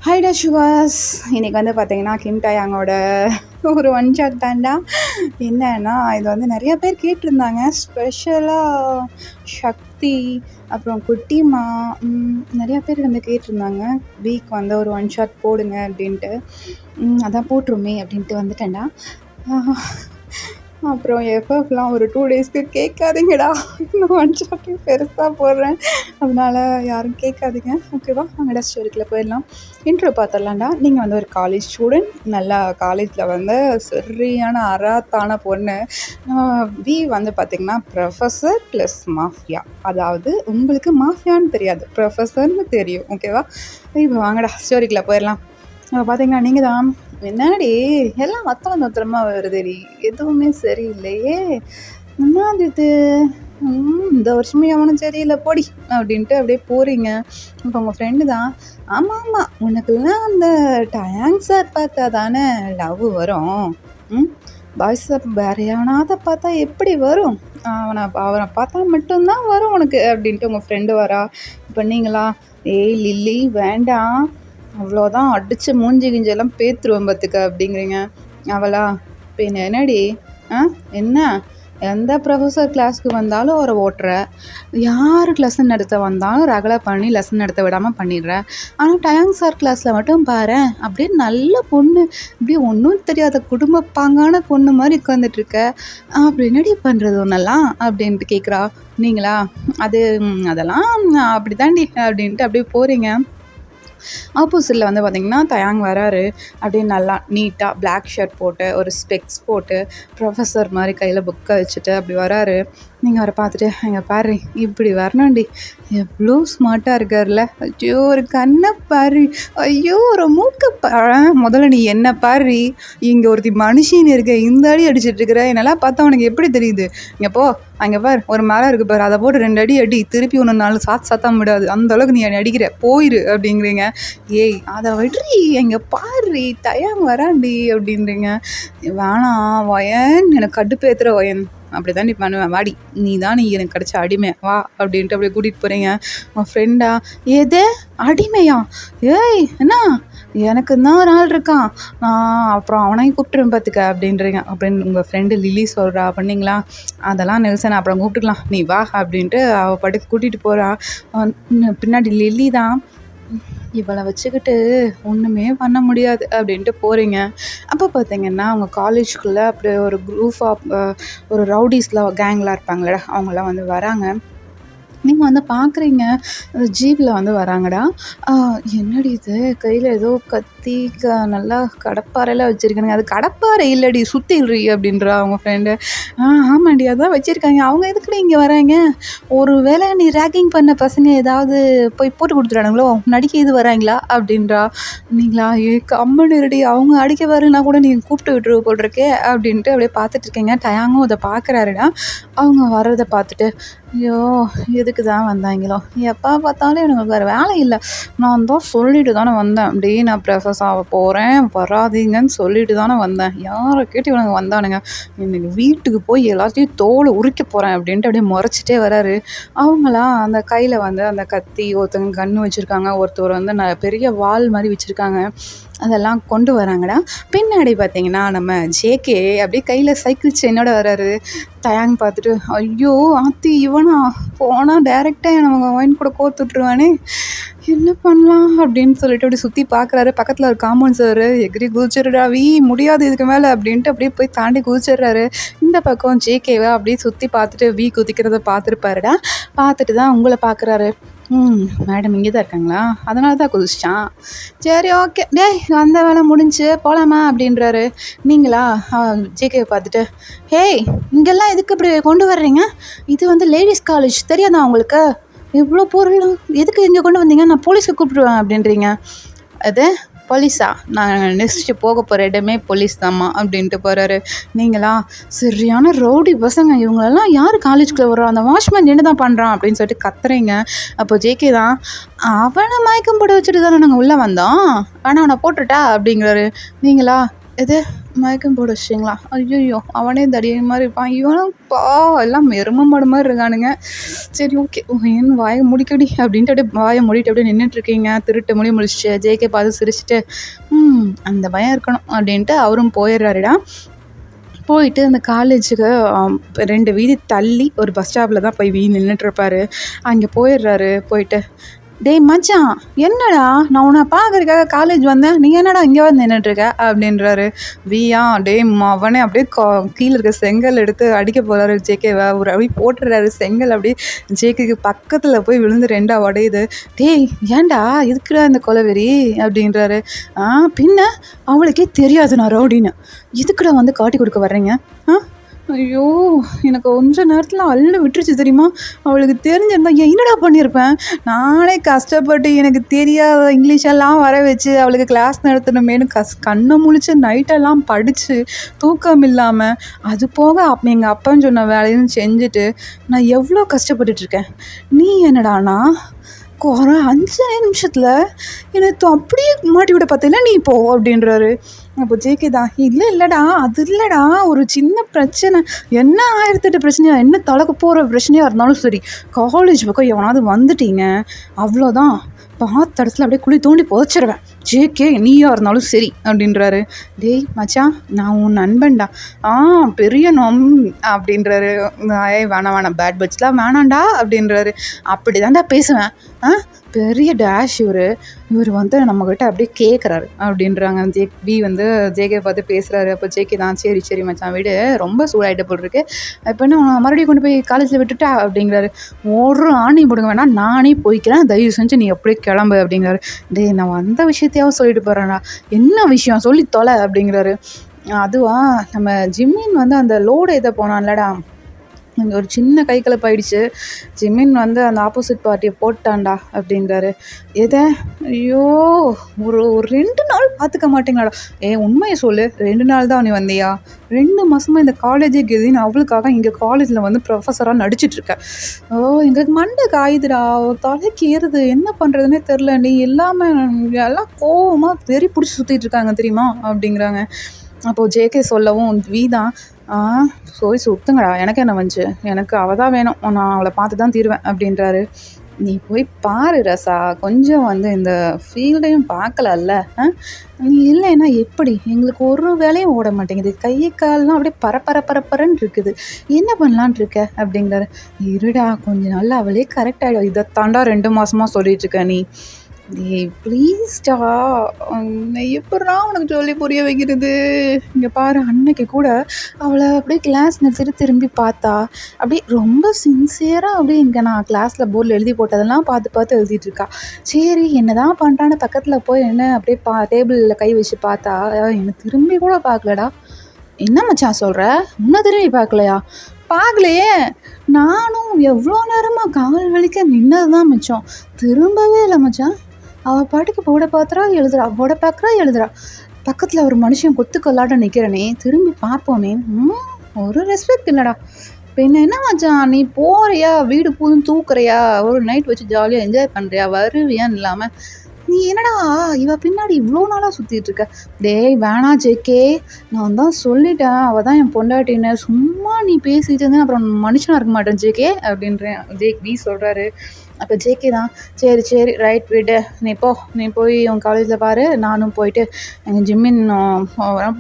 ஹைடா ஷுகாஸ். இன்றைக்கி வந்து பார்த்தீங்கன்னா கிம் டயாங்கோட ஒரு ஒன் ஷாட் தாண்டா. என்னன்னா இது வந்து நிறைய பேர் கேட்டிருந்தாங்க. ஸ்பெஷலாக சக்தி, அப்புறம் குட்டிமா, நிறையா பேர் வந்து கேட்டிருந்தாங்க. வீக் வந்து ஒரு ஒன் ஷாட் போடுங்க அப்படின்ட்டு. அதான் போட்டுருமே அப்படின்ட்டு வந்துட்டேன்டா. அப்புறம் எஃப்எஃப்லாம் ஒரு 2 டேஸ்க்கு கேட்காதீங்கடா, இன்னும் ஒன் ஷாட்டே பெருசாக போடுறேன், அதனால் யாரும் கேட்காதீங்க, ஓகேவா? நாங்கள் ஸ்டோரிக்குள்ளே போயிடலாம். இன்ட்ரோ பார்த்துடலாம்டா. நீங்கள் வந்து ஒரு காலேஜ் ஸ்டூடெண்ட், நல்லா காலேஜில் வந்து சரியான அராத்தான பொண்ணு. வி வந்து பார்த்திங்கன்னா ப்ரொஃபஸர் ப்ளஸ் மாஃபியா. அதாவது உங்களுக்கு மாஃபியான்னு தெரியாது, ப்ரொஃபஸர்னு தெரியும், ஓகேவா? இப்போ வாங்கடா ஸ்டோரிக்குள்ளே போயிடலாம். பார்த்தீங்கன்னா நீங்கள் தான் என்னாடி எல்லாம் மொத்தமாக வருதுடி, எதுவுமே சரியில்லையே, என்னது இது, இந்த வருஷமே எவனும் சரியில்லை போடி அப்படின்ட்டு அப்படியே போகிறீங்க. இப்போ உங்கள் ஃப்ரெண்டு தான், ஆமாம் உனக்குலாம் அந்த டயாங் சார் பார்த்தா தானே லவ் வரும், பாய்ஸ் வேறு எவனாவது பார்த்தா எப்படி வரும், அவனை பார்த்தா மட்டும்தான் வரும் உனக்கு அப்படின்ட்டு உங்கள் ஃப்ரெண்டு வரா. இப்போ நீங்களா, ஏய் லில்லி வேண்டாம், அவ்வளோதான் அடித்து மூஞ்சி கிஞ்செல்லாம் பேத்துருவேன் பார்த்துக்க அப்படிங்கிறீங்க. அவளா, இப்போ என்னடி என்ன, எந்த ப்ரொஃபஸர் கிளாஸ்க்கு வந்தாலும் அவரை ஓட்டுற, யாருக்கு லெசன் நடத்த வந்தாலும் ரகலை பண்ணி லெசன் நடத்த விடாமல் பண்ணிடுற, ஆனால் டயாங் சார் கிளாஸில் மட்டும் பாரு அப்படியே நல்ல பொண்ணு, இப்படியே ஒன்றும் தெரியாத குடும்ப பாங்கான பொண்ணு மாதிரி உட்காந்துட்ருக்க, அப்படி என்னடி பண்ணுறது ஒன்றெல்லாம் அப்படின்ட்டு கேட்குறா. நீங்களா, அதெல்லாம் அப்படி தாண்டி அப்படின்ட்டு அப்படியே போகிறீங்க. ஆப்போசிட்டில் வந்து பார்த்திங்கன்னா டயாங் வராரு. அப்படியே நல்லா நீட்டாக பிளாக் ஷர்ட் போட்டு ஒரு ஸ்பெக்ஸ் போட்டு ப்ரொஃபஸர் மாதிரி கையில் புக்கை வச்சுட்டு அப்படி வராரு. நீங்கள் அவரை பார்த்துட்டு, எங்கே பாரு இப்படி வரணும்டி, எவ்வளோ ஸ்மார்ட்டாக இருக்கார்ல, ஐயோ ஒரு கண்ணை பாரு, ஐயோ ஒரு மூக்கை முதல்ல நீ என்ன பாரு, இங்கே ஒருத்தி மனுஷின்னு இருக்க, இந்த அடி அடிச்சிட்டு இருக்கிற, என்னெல்லாம் பார்த்தா உனக்கு எப்படி தெரியுது, இங்கே போ அங்கே பார் ஒரு மரம் இருக்குது பாரு, அதை போட்டு 2 அடி அடி, திருப்பி ஒன்று 4 சாத்தாம விடாது, அந்த அளவுக்கு நீ அடிக்கிற, போயிரு அப்படிங்கிறீங்க. ஏய் அதை விட்றி, எங்கே பாரு டயாங் வராண்டி அப்படின்றீங்க. வேணாம் வயன், எனக்கு கடுப்பேத்துற வயன், அப்படி தான் நீ பண்ணுவேன், வாடி நீ எனக்கு கிடச்ச அடிமை வா அப்படின்ட்டு அப்படியே கூட்டிகிட்டு போகிறீங்க. உன் ஃப்ரெண்டா, எது அடிமையா, ஏய் என்ன எனக்கு தான் ஒரு ஆள் இருக்கான், நான் அப்புறம் அவனையும் கூப்பிட்டுருவேன் பார்த்துக்க அப்படின்றீங்க. அப்படின்னு உங்கள் ஃப்ரெண்டு லில்லி சொல்கிறா. பண்ணிங்களா, அதெல்லாம் நெல்சன் அப்புறம் கூப்பிட்டுக்கலாம், நீ வா அப்படின்ட்டு அவள் படுக்க கூட்டிகிட்டு போகிறா. பின்னாடி லில்லி தான், இவளை வச்சுக்கிட்டு ஒன்றுமே பண்ண முடியாது அப்படின்ட்டு போகிறீங்க. அப்போ பார்த்தீங்கன்னா அவங்க காலேஜுக்குள்ளே அப்படியே ஒரு குரூப் ஆஃப் ஒரு ரவுடிஸ்லாம் கேங்லாம் இருப்பாங்களே, அவங்களாம் வந்து வராங்க. நீங்கள் வந்து பார்க்குறீங்க, ஜீப்பில் வந்து வராங்கடா. என்னடி இது கையில் ஏதோ கத்தி நல்லா கடப்பாறையெல்லாம் வச்சுருக்கானுங்க, அது கடப்பாறை இல்லடி சுத்தில்றி அப்படின்றா அவங்க ஃப்ரெண்டு. ஆமாண்டி அதான் வச்சுருக்காங்க, அவங்க எதுக்குடி இங்கே வராங்க, ஒரு வேளை நீ ரேக்கிங் பண்ண பசங்க ஏதாவது போய் போட்டு கொடுத்துட்டானுங்களோ, நடிக்க இது வராங்களா அப்படின்றா. நீங்களா, கம்மன் இருடி, அவங்க அடிக்க வரலன்னா கூட நீங்கள் கூப்பிட்டு விட்டுருவ போட்டிருக்கே அப்படின்ட்டு அப்படியே பார்த்துட்ருக்கீங்க. டயாங்கும் அதை பார்க்குறாருடா. அவங்க வர்றதை பார்த்துட்டு, ஐயோ எதுக்கு தான் வந்தாங்களோ, எப்போ பார்த்தாலும் எனக்கு வேறு வேலை இல்லை, நான் தான் சொல்லிட்டு தானே வந்தேன், அப்படியே நான் ப்ரொஃபஸர் ஆக போகிறேன் வராதீங்கன்னு சொல்லிட்டு தானே வந்தேன், யாரை கேட்டு இவனுங்க வந்தானுங்க, இன்னைக்கு வீட்டுக்கு போய் எல்லாத்தையும் தோலை உரிக்க போகிறேன் அப்படின்ட்டு அப்படியே முறைச்சிட்டே வராரு. அவங்களாம் அந்த கையில் வந்து அந்த கத்தி, ஒருத்தவங்க கன்று வச்சுருக்காங்க, ஒருத்தர் வந்து பெரிய வால் மாதிரி வச்சுருக்காங்க, அதெல்லாம் கொண்டு வராங்கடா. பின்னாடி பார்த்தீங்கன்னா நம்ம ஜேகே அப்படியே கையில் சைக்கிள் செயினோட வராரு. டயாங் பார்த்துட்டு, ஐயோ ஆத்தி இவனா போனால் டேரெக்டாக நம்ம ஒயின் கூட கோத்துட்ருவானே, என்ன பண்ணலாம் அப்படின்னு சொல்லிட்டு அப்படி சுற்றி பார்க்குறாரு. பக்கத்தில் ஒரு காம்பவுண்ட் சார், எகிரி குதிச்சிடுறா வீ, முடியாது இதுக்கு மேலே அப்படின்ட்டு அப்படியே போய் தாண்டி குதிச்சிடுறாரு. இந்த பக்கம் ஜேகேவை அப்படியே சுற்றி பார்த்துட்டு வீ குதிக்கிறத பார்த்துருப்பாருடா. பார்த்துட்டு தான் உங்களை பார்க்குறாரு. மேடம் இங்கே தான் இருக்காங்களா, அதனால தான் குதிச்சிட்டான், சரி ஓகே டேய் அந்த வேலை முடிஞ்சு போகலாமா அப்படின்றாரு. நீங்களா, ஜேகேவை பார்த்துட்டு, ஹேய் இங்கெல்லாம் எதுக்கு இப்படி கொண்டு வர்றீங்க, இது வந்து லேடிஸ் காலேஜ் தெரியாதா உங்களுக்கு, இவ்வளோ பொருள் எதுக்கு இங்கே கொண்டு வந்தீங்க, நான் போலீஸுக்கு கூப்பிடுவேன் அப்படின்றீங்க. அது போலீஸா, நான் நெக்ஸ்ட்டு போக போகிற இடமே போலீஸ் தாம்மா அப்படின்ட்டு போகிறாரு. நீங்களா, சரியான ரவுடி பசங்க இவங்களெல்லாம், யார் காலேஜுக்குள்ளே வர்றோம், அந்த வாட்ச்மேன் என்ன தான் பண்ணுறான் அப்படின்னு சொல்லிட்டு கத்துறீங்க. அப்போ ஜேகே தான், அவனை மயக்கம் போட வச்சுட்டு தானே நாங்கள் உள்ளே வந்தோம், வேணா அவனை போட்டுட்டா அப்படிங்கிறாரு. நீங்களா, இது மயக்கம் போட வச்சிட்டிங்களா? ஐயய்யோ! அவனே தடியன் மாரி இருப்பான். இவனும் எல்லாம் எரும மாடு மாரி இருக்கானுங்க. சரி ஓகே. ஏன் வாய மூடிக்கடி அப்படின்ட்டு அப்படியே வாய மூடிட்டு அப்படியே நின்னுட்டுருக்கீங்க. திருட்டு முழி முழிச்சுட்டு ஜேகே பார்த்து சிரிச்சுட்டு, அந்த பயம் இருக்கணும் அப்படின்ட்டு அவரும் போயிடுறாருடா. போயிட்டு அந்த காலேஜுக்கு 2 வீதி தள்ளி ஒரு பஸ் ஸ்டாப்பில் தான் போய் நின்னுட்டுருப்பாரு. அங்கே போயிடுறாரு. போயிட்டு, "டேய் மச்சான், என்னடா நான் உன்னை பார்க்கறதுக்காக காலேஜ் வந்தேன். நீ என்னடா இங்கே வந்து நின்றுட்டுருக்க?" அப்படின்றாரு. வியா, டேய் அவனே அப்படியே கீழே இருக்க செங்கல் எடுத்து அடிக்க போகிறாரு ஜேகேவை. ஒரு அப்படியே போட்டுடுறாரு செங்கல். அப்படியே ஜேகேக்கு பக்கத்தில் போய் விழுந்து 2ஆ உடையுது. "டேய் ஏன்டா இதுக்குடா இந்த கொலவெறி?" அப்படின்றாரு. பின்ன அவளுக்கே தெரியாது நான் ரவுடின்னு. எதுக்குடா வந்து காட்டி கொடுக்க வர்றீங்க? ஐயோ! எனக்கு கொஞ்ச நேரத்தில் அள்ளு விட்டுருச்சு தெரியுமா? அவளுக்கு தெரிஞ்சிருந்தா என்னடா பண்ணியிருப்பேன்? நானே கஷ்டப்பட்டு எனக்கு தெரியாத இங்கிலீஷெல்லாம் வர வச்சு அவளுக்கு கிளாஸ் நடத்தணுமேனு கண்ணை முழிச்சு நைட்டெல்லாம் படித்து தூக்கம் இல்லாமல், அது போக எங்கள் அப்பன்னு சொன்ன வேலையும் செஞ்சுட்டு நான் எவ்வளோ கஷ்டப்பட்டுட்ருக்கேன். நீ என்னடானா ஒரு 5 நிமிஷத்தில் என்னை அப்படியே மாட்டி விட பார்த்தீங்களா நீ போ அப்படின்றாரு. அப்போ ஜேகே தான், இல்லைடா அது இல்லைடா, ஒரு சின்ன பிரச்சனை. என்ன 1008 பிரச்சனையா, என்ன தலைக்கு போகிற பிரச்சனையாக இருந்தாலும் சரி, காலேஜ் பக்கம் எவனாவது வந்துட்டீங்க அவ்வளோதான், பார்த்த இடத்துல அப்படியே குழி தோண்டி புதைச்சிருவேன். ஜேகே நீயா இருந்தாலும் சரி அப்படின்றாரு. டேய் மச்சான், நான் உன் நண்பன்டா. பெரிய அப்படின்றாரு. வேணாம் பேட் பட்ஸ்லாம் வேணாண்டா அப்படின்றாரு. அப்படி தான்டா பேசுவேன். பெரிய டேஷ் இவர் வந்து நம்மக்கிட்ட அப்படியே கேட்குறாரு அப்படின்றாங்க. வந்து ஜேகே பார்த்து பேசுகிறாரு. அப்போ ஜேகே தான், சரி மச்சான் விடு, ரொம்ப சூடாகிட்ட போல் இருக்கு, இப்போ என்ன மறுபடியும் கொண்டு போய் காலேஜில் விட்டுட்டா அப்படிங்கிறாரு. ஒரு ஆணி போடுங்க வேணாம், நானே போய்க்கிறேன், தயவு செஞ்சு நீ அப்படியே கிளம்பு அப்படிங்கிறாரு. டேய் நான் வந்த விஷயத்தையாவது சொல்லிட்டு போகிறேன்னா, என்ன விஷயம் சொல்லி தொலை அப்படிங்கிறாரு. அதுவா, நம்ம ஜிம்மின் வந்து அந்த லோடு எதை போனான்லடா, அங்கே ஒரு சின்ன கை கலப்பாயிடுச்சு, ஜிம்மின் வந்து அந்த ஆப்போசிட் பார்ட்டியை போட்டான்டா அப்படிங்கிறாரு. எதை? ஐயோ, ஒரு 2 நாள் பார்த்துக்க மாட்டேங்களாடா? உண்மையை சொல்லு, 2 நாள் தான் நீ வந்தியா? 2 மாதமாக இந்த காலேஜே கெதின்னு அவளுக்காக இங்கே காலேஜில் வந்து ப்ரொஃபஸராக நடிச்சிட்ருக்க. எங்களுக்கு மண்டை காயுதுடா, தலைக்கு ஏறுது, என்ன பண்ணுறதுனே தெரில, நீ எல்லாமே எல்லாம் கோவமாக வெறி பிடிச்சி சுற்றிட்டு இருக்காங்க தெரியுமா அப்படிங்கிறாங்க. அப்போது ஜேகே சொல்லவும் வீதான், போய் சுற்றுங்கடா, எனக்கு என்ன வந்துச்சு, எனக்கு அவள் தான் வேணும், நான் அவளை பார்த்து தான் தீருவேன் அப்படின்றாரு. நீ போய் பாரு ரசா, கொஞ்சம் வந்து இந்த ஃபீல்டையும் பார்க்கலாம்ல. நீ இல்லைன்னா எப்படி? எங்களுக்கு ஒரு வேலையும் ஓட மாட்டேங்குது, கையை கால்லாம் அப்படியே பரப்பரன்னு இருக்குது, என்ன பண்ணலான் இருக்க அப்படிங்கிறாரு. இருடா கொஞ்ச நாள் அவளே கரெக்ட் ஆகிடும், இதைத்தாண்டா 2 மாதமாக சொல்லிகிட்ருக்க நீ. ஏய் ப்ளீஸ்டா, எப்பட்றா உனக்கு சொல்லி புரிய வைக்கிறது? இங்கே பாரு, அன்னைக்கு கூட அவளை அப்படியே கிளாஸ் நிறுத்திட்டு திரும்பி பார்த்தா, அப்படியே ரொம்ப சின்சியராக அப்படியே இங்கே நான் கிளாஸில் போர்டில் எழுதி போட்டதெல்லாம் பார்த்து எழுதிட்டுருக்கா. சரி என்ன தான் பண்ணுறான்னு பக்கத்தில் போய் என்ன அப்படியே டேபிளில் கை வச்சு பார்த்தா, என்னை திரும்பி கூட பார்க்கலடா. என்ன மச்சான் சொல்கிற? உன்னை திரும்பி பார்க்கலையா? பார்க்கலையே, நானும் எவ்வளோ நேரமாக கால் வலிக்க நின்னது தான் மிச்சம், திரும்பவே இல்லை மச்சான். அவள் பாட்டுக்கு போட பார்க்குறா எழுதுறா. பக்கத்தில் ஒரு மனுஷன் கொல்லாட்ட நிற்கிறனே, திரும்பி பார்ப்போமே, ஒரு ரெஸ்பெக்ட் இல்லைடா. பின்ன என்ன மச்சான், நீ போறியா, வீடு பூதும் தூக்குறியா, ஒரு நைட் வச்சு ஜாலியாக என்ஜாய் பண்ணுறியா, வருவியான்னு இல்லாமல் நீ என்னடா இவ பின்னாடி இவ்வளோ நாளாக சுற்றிட்டு இருக்க? டேய் வேணா ஜேகே, நான் தான் சொல்லிட்டேன், அவள் தான் என் பொண்டாட்டின்னு, சும்மா நீ பேசிட்டு இருந்தேன் அப்புறம் மனுஷனாக இருக்க மாட்டேன் ஜேகே அப்படின்றேன். வீ சொல்கிறாரு. அப்போ ஜேகே தான், சரி ரைட் விடு, நீ போய் உன் காலேஜில் பாரு, நானும் போயிட்டு எங்கள் ஜிம்மின்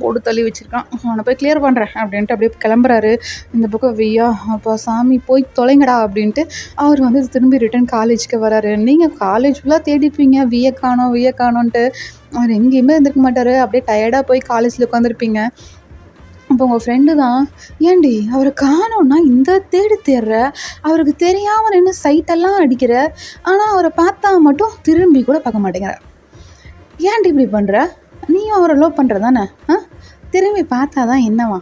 போட்டு தள்ளி வச்சுருக்கான், அவனை போய் கிளியர் பண்ணுறேன் அப்படின்ட்டு அப்படியே கிளம்புறாரு. இந்த பக்கம் வியா, அப்போ சாமி போய் தொலைங்கடா அப்படின்ட்டு அவர் வந்து திரும்பி ரிட்டன் காலேஜுக்கு வராரு. நீங்கள் காலேஜ் ஃபுல்லாக தேடிப்பீங்க, விய காணோன்ட்டு, அவர் எங்கேயுமே இருந்திருக்க மாட்டார். அப்படியே டயர்டாக போய் காலேஜில் உட்காந்துருப்பீங்க. அப்போ உங்கள் ஃப்ரெண்டு தான், ஏண்டி அவரை காணோன்னா இந்த தேடுற, அவருக்கு தெரியாமல் நின்று சைட்டெல்லாம் அடிக்கிற, ஆனால் அவரை பார்த்தா மட்டும் திரும்பி கூட பார்க்க மாட்டேங்கிற, ஏன்டி இப்படி பண்ணுற? நீயும் அவரை லவ் பண்ணுற தானே? திரும்பி பார்த்தா தான் என்னவா?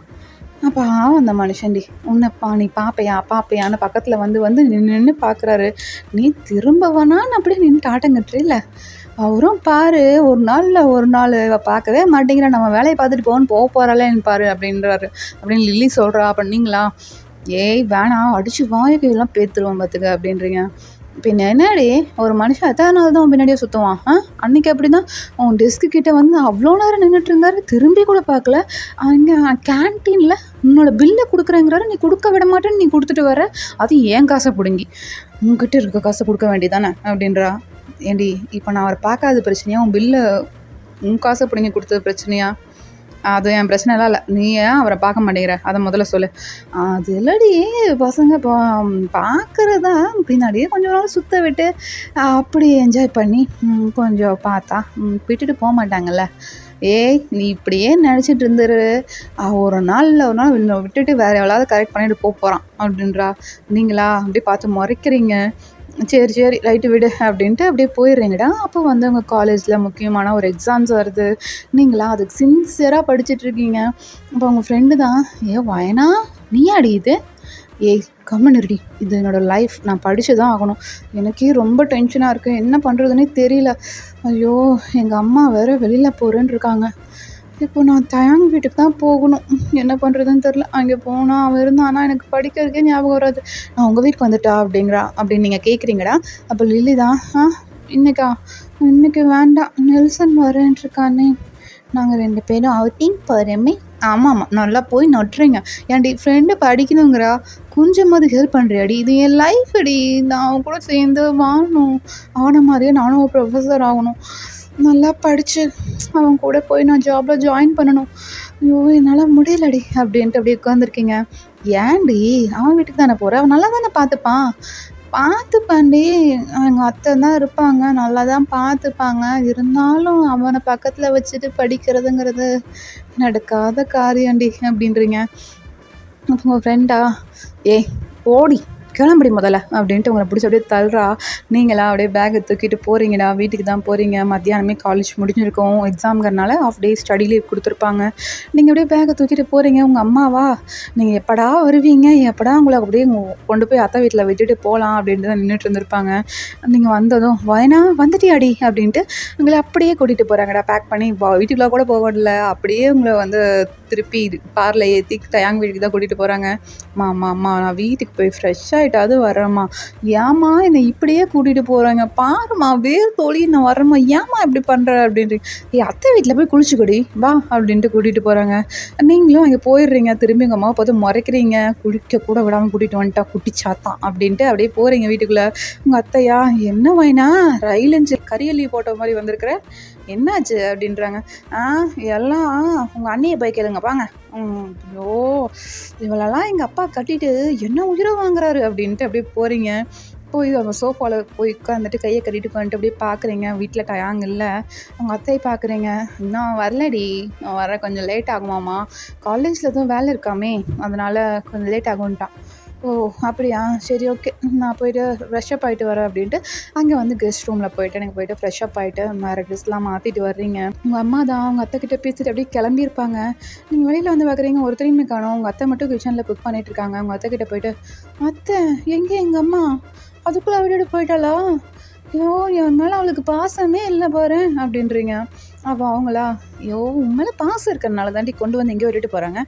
அப்போ அந்த மனுஷன்டி உன்னைப்பா நீ பார்ப்பையான்னு பக்கத்தில் வந்து நின்று பார்க்குறாரு. நீ திரும்ப வேணான்னு அப்படியே நின்று ஆட்டங்கட்டுறில்ல, அவரும் பாரு ஒரு நாள் பார்க்கவே மாட்டேங்கிற, நம்ம வேலையை பார்த்துட்டு போகிறாளேன்னு பாரு அப்படின்றாரு. அப்படின்னு லில்லி சொல்கிறா. அப்படின்னீங்களா? ஏய் வேணாம், அடித்து வாய்க்கையெல்லாம் பேத்துருவோம் பார்த்துக்க அப்படின்றீங்க. பின்ன என்னடி ஒரு மனுஷன் எத்தனை நாள் தான் உன் பின்னாடியே சுற்றுவான்? அன்றைக்கி அப்படி தான் உன் டெஸ்க்கு கிட்டே வந்து அவ்வளோ நேரம் நின்றுட்டு இருந்தாரு, திரும்பி கூட பார்க்கல. அங்கே கேன்டீனில் உன்னோட பில்லை கொடுக்குறேங்கிறாரு, நீ கொடுக்க விட மாட்டேன்னு நீ கொடுத்துட்டு வர, அது ஏன் காசை பிடுங்கி உங்ககிட்ட இருக்க காசை கொடுக்க வேண்டியதானே அப்படின்றா. ஏண்டி இப்போ நான் அவரை பார்க்காத பிரச்சனையா, உன் பில்லை உன் காசை பிடுங்கி கொடுத்தது பிரச்சனையா? அது என் பிரச்சனைலாம் இல்லை, நீ ஏன் அவரை பார்க்க மாட்டேங்கிற அதை முதல்ல சொல்லு. அது இல்லடி பசங்க இப்போ பார்க்குறதா பின்னாடியே கொஞ்சம் நாள் சுற்ற விட்டு அப்படி என்ஜாய் பண்ணி கொஞ்சம் பார்த்தா விட்டுட்டு போக மாட்டாங்கல்ல. ஏய் நீ இப்படியே நினச்சிட்டு இருந்துரு, ஒரு நாள் விட்டுட்டு வேறு எவ்வளோவது கரெக்ட் பண்ணிட்டு போகிறான் அப்படின்றா. நீங்களா அப்படியே பார்த்து முறைக்கிறீங்க. சரி சரி ரைட்டு விடு அப்படின்ட்டு அப்படியே போயிடுறீங்கடா. அப்போ வந்து உங்கள் காலேஜில் முக்கியமான ஒரு எக்ஸாம்ஸ் வருது, நீங்களா அதுக்கு சின்சியராக படிச்சுட்ருக்கீங்க. அப்போ உங்கள் ஃப்ரெண்டு தான், வயனா நீ அடி இது, கம்முன்னு இருடி, இது என்னோடய லைஃப், நான் படித்து தான் ஆகணும், எனக்கே ரொம்ப டென்ஷனாக இருக்குது, என்ன பண்ணுறதுனே தெரியல, ஐயோ எங்கள் அம்மா வேறு வெளியில் போகிறேன்னு இருக்காங்க, இப்போ நான் தயாங் வீட்டுக்கு தான் போகணும், என்ன பண்ணுறதுன்னு தெரில. அங்கே போனால் அவன் இருந்தானா எனக்கு படிக்கிறதுக்கே ஞாபகம் வராது. நான் உங்கள் வீட்டுக்கு வந்துட்டா அப்படிங்கிறா அப்படின்னு நீங்கள் கேட்குறீங்கடா. அப்போ லில்லி தான், இன்னைக்கு வேண்டாம், நெல்சன் வரேன்ட்ருக்கானே, நாங்கள் 2 பேரும் அவுட்டிங் போகிறோமே. ஆமாம் நல்லா போய் நட்டுறீங்க. ஏன்டி ஃப்ரெண்டு படிக்கணுங்கிறா, கொஞ்சமாவது ஹெல்ப் பண்ணுறியாடி, இது என் லைஃப் அடி, நான் அவன் கூட சேர்ந்து வாழணும், அவனை மாதிரியே நானும் ஒரு ப்ரொஃபஸர் ஆகணும், நல்லா படித்து அவன் கூட போய் நான் ஜாபில் ஜாயின் பண்ணணும், ஐயோ என்னால் முடியலடி அப்படின்ட்டு அப்படியே உட்காந்துருக்கீங்க. ஏன்டி அவன் வீட்டுக்கு தானே போகிற, அவன் நல்லா தானே பார்த்துப்பாண்டி, எங்கள் அத்தை தான் இருப்பாங்க, நல்லா தான் பார்த்துப்பாங்க, இருந்தாலும் அவனை பக்கத்தில் வச்சுட்டு படிக்கிறதுங்கிறது நடக்காத காரியம்டி அப்படின்றீங்க. அப்போ உங்கள் ஃப்ரெண்டா, ஓடி கிளம்புடி முதல்ல அப்படின்ட்டு உங்களை பிடிச்சி அப்படியே தள்ளுறா. நீங்களா அப்படியே பேக்கை தூக்கிட்டு போகிறீங்கடா, வீட்டுக்கு தான் போகிறீங்க. மத்தியானமே காலேஜ் முடிஞ்சிருக்கோம், எக்ஸாம்ங்கிறனால ஆஃப் டே ஸ்டடி லீவ் கொடுத்துருப்பாங்க. நீங்கள் அப்படியே பேக்கை தூக்கிட்டு போகிறீங்க. உங்கள் அம்மாவா, நீங்கள் எப்படா வருவீங்க, எப்படா உங்களை அப்படியே கொண்டு போய் அத்தை வீட்டில் விட்டுட்டு போகலாம் அப்படின்ட்டு தான் நின்றுட்டு இருந்திருப்பாங்க. நீங்கள் வந்ததும் வயனா வந்துட்டியாடி அப்படின்ட்டு உங்களை அப்படியே கூட்டிகிட்டு போகிறாங்கடா, பேக் பண்ணி வீட்டுக்குள்ளே கூட போகல, அப்படியே உங்களை வந்து திருப்பி காரில் ஏற்றி தயாங் வீட்டுக்கு தான் கூட்டிகிட்டு போகிறாங்க. அம்மா நான் வீட்டுக்கு போய் ஃப்ரெஷ்ஷாக ஆகிட்டாவது வரேம்மா, ஏம்மா என்னை இப்படியே கூட்டிகிட்டு போகிறாங்க, பாரும்மா வேறு தோழி நான் வரேம்மா, ஏம்மா இப்படி பண்ணுற அப்படின்றீங்க. அத்தை வீட்டில் போய் குளிச்சுக்கொடி வா அப்படின்ட்டு கூட்டிகிட்டு போகிறாங்க. நீங்களும் அங்கே போயிடுறீங்க. திரும்பி உங்கள் அம்மாவை பார்த்து முறைக்கிறீங்க, குளிக்க கூட விடாமல் கூட்டிகிட்டு வந்துட்டா குட்டி சாத்தான் அப்படின்ட்டு அப்படியே போகிறீங்க வீட்டுக்குள்ளே. உங்கள் அத்தையா, என்ன வாயினா ரயில் என்ஜின் கரியல்லி போட்ட மாதிரி வந்திருக்கிற, என்னாச்சு அப்படின்றாங்க. எல்லாம் உங்கள் அண்ணியை போய் கேளுங்க வாங்க. ஐயோ இவளெல்லாம் எங்கள் அப்பா கட்டிட்டு என்ன உயிரை வாங்குறாரு அப்படின்ட்டு அப்படியே போகிறீங்க. போய் அவங்க சோஃபாவில் போய் உட்காந்துட்டு கையை கட்டிட்டு உட்காந்துட்டு அப்படியே பார்க்குறீங்க. வீட்டில் டயாங் இல்லை. உங்கள் அத்தையை பார்க்குறீங்க. இன்னும் வரலடி, வர கொஞ்சம் லேட் ஆகுமாம்மா, காலேஜில் எதுவும் வேலை இருக்காமே அதனால் கொஞ்சம் லேட் ஆகும்ட்டான். ஓ அப்படியா, சரி ஓகே, நான் போய்ட்டு ஃப்ரெஷ்அப் ஆகிட்டு வரேன் அப்படின்ட்டு அங்கே வந்து கெஸ்ட் ரூமில் போய்ட்டு எனக்கு போய்ட்டு ஃப்ரெஷ்அப் ஆகிட்டு வேறு ட்ரெஸ்லாம் மாற்றிட்டு வர்றீங்க. உங்கள் அம்மா தான் அவங்க அத்தைக்கிட்ட பேசிட்டு அப்படியே கிளம்பியிருப்பாங்க. நீங்கள் வெளியில் வந்து பார்க்குறீங்க, ஒருத்தரையுமே காணோம். உங்கள் அத்தை மட்டும் கிச்சனில் குக் பண்ணிகிட்ருக்காங்க. உங்கள் அத்தைக்கிட்ட போய்ட்டு, அத்தை எங்கே எங்கள் அம்மா, அதுக்குள்ளே விட்டுட்டு போயிட்டாளா, ஐயோ என் மேலே அவளுக்கு பாசமே இல்லை பாரு அப்படின்றீங்க. அப்போ அவங்களா, ஐயோ உன் மேலே பாசம் இருக்கிறனால தாண்டி கொண்டு வந்து எங்கேயோ விட்டுட்டு போகிறாங்க.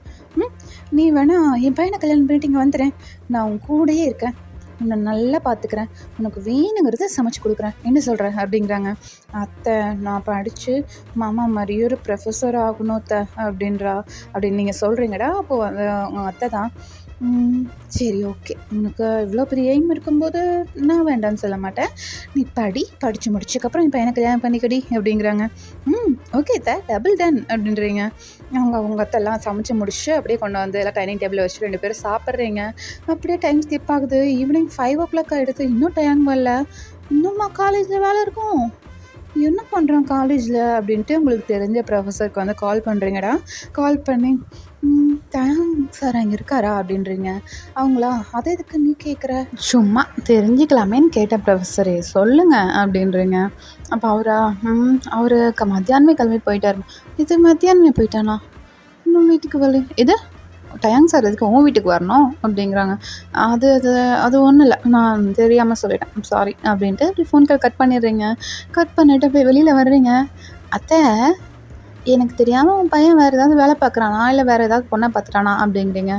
நீ வேணா என் பையனை கல்யாணம் பண்ணிட்டு இங்கே வந்துடுறேன், நான் உன் கூடயே இருக்கேன், உன்னை நல்லா பார்த்துக்கிறேன், உனக்கு வேணுங்கிறத சமைச்சு கொடுக்குறேன், என்ன சொல்கிற அப்படிங்கிறாங்க. அத்தை நான் படித்து மாமா மாதிரியே ஒரு ப்ரொஃபஸர் ஆகணும் அத்தை அப்படின்றா. அப்படின்னு நீங்கள் சொல்கிறீங்கடா. அப்போது உங்கள் அத்தை தான், சரி ஓகே, உனக்கு இவ்வளோ பெரிய எய்ம் இருக்கும்போது நான் வேண்டான்னு சொல்ல மாட்டேன், நீ படித்து முடிச்சதுக்கப்புறம் என் பையனை கல்யாணம் பண்ணிக்கடி அப்படிங்கிறாங்க. ஓகே டபுள் டன் அப்படின்றீங்க. அவங்க அத்தெல்லாம் சமைச்சு முடிச்சு அப்படியே கொண்டு வந்து எல்லாம் டைனிங் டேபிளில் வச்சு 2 பேரும் சாப்பிட்றீங்க. அப்படியே டைம் ஸ்கிப் ஆகுது. ஈவினிங் 5 o'clock ஆகிடுது. இன்னும் டைம் வரல. இன்னும்மா காலேஜில் வேலை இருக்கும், என்ன பண்ணுறோம் காலேஜில் அப்படின்ட்டு உங்களுக்கு தெரிஞ்ச ப்ரொஃபஸருக்கு வந்து கால் பண்ணுறீங்கடா. கால் பண்ணி, தயாங் சார் அங்கே இருக்காரா அப்படின்றீங்க. அவங்களா, அதை எதுக்கு நீ கேட்குற, சும்மா தெரிஞ்சுக்கலாமேன்னு கேட்ட ப்ரொஃபஸரே சொல்லுங்கள் அப்படின்றீங்க. அப்போ அவர் மத்தியானமே கிளம்பி போயிட்டார். இது மத்தியானமே போயிட்டானா, இன்னும் வீட்டுக்கு வரல, இது டயாங் சார் எதுக்கு உன் வீட்டுக்கு வரணும் அப்படிங்கிறாங்க. அது அது அது ஒன்றும் இல்லை, நான் தெரியாமல் சொல்லிட்டேன், சாரி அப்படின்ட்டு அப்படி ஃபோன் கால் கட் பண்ணிடுறீங்க. கட் பண்ணிவிட்டு போய் வெளியில் வர்றீங்க. அத்தை எனக்கு தெரியாமல் உன் பையன் வேறு ஏதாவது வேலை பார்க்குறானா, இல்லை வேறு ஏதாவது பொண்ணை பார்த்துட்டானா அப்படிங்கிறீங்க.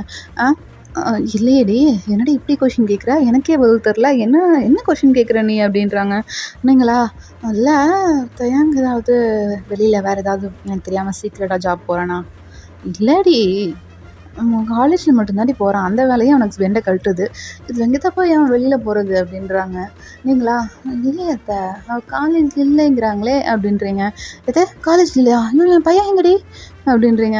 இல்லையேடி, என்னடி இப்படி கொஷின் கேட்குற? எனக்கே பதில் தெரில. என்ன என்ன கொஷின் கேட்குற நீ? அப்படின்றாங்க. நீங்களா? இல்ல தயங்கு ஏதாவது வெளியில வேறு ஏதாவது எனக்கு தெரியாம சீக்ரெட்டா ஜாப் போறேனா? இல்லடி, காலேஜில மட்டும் தாண்டி போறான். அந்த வேலையும் அவனுக்கு வெண்ட கழட்டுது. இதில எங்கத்தப்பா அவன் வெளியில போறது? அப்படின்றாங்க. நீங்களா? இல்லையே அத்த, அவ காலேஜ்ல இல்லைங்கிறாங்களே அப்படின்றீங்க. எது காலேஜ் இல்லையா? ஐயோ! என் பையன் எங்கடி? அப்படின்றீங்க.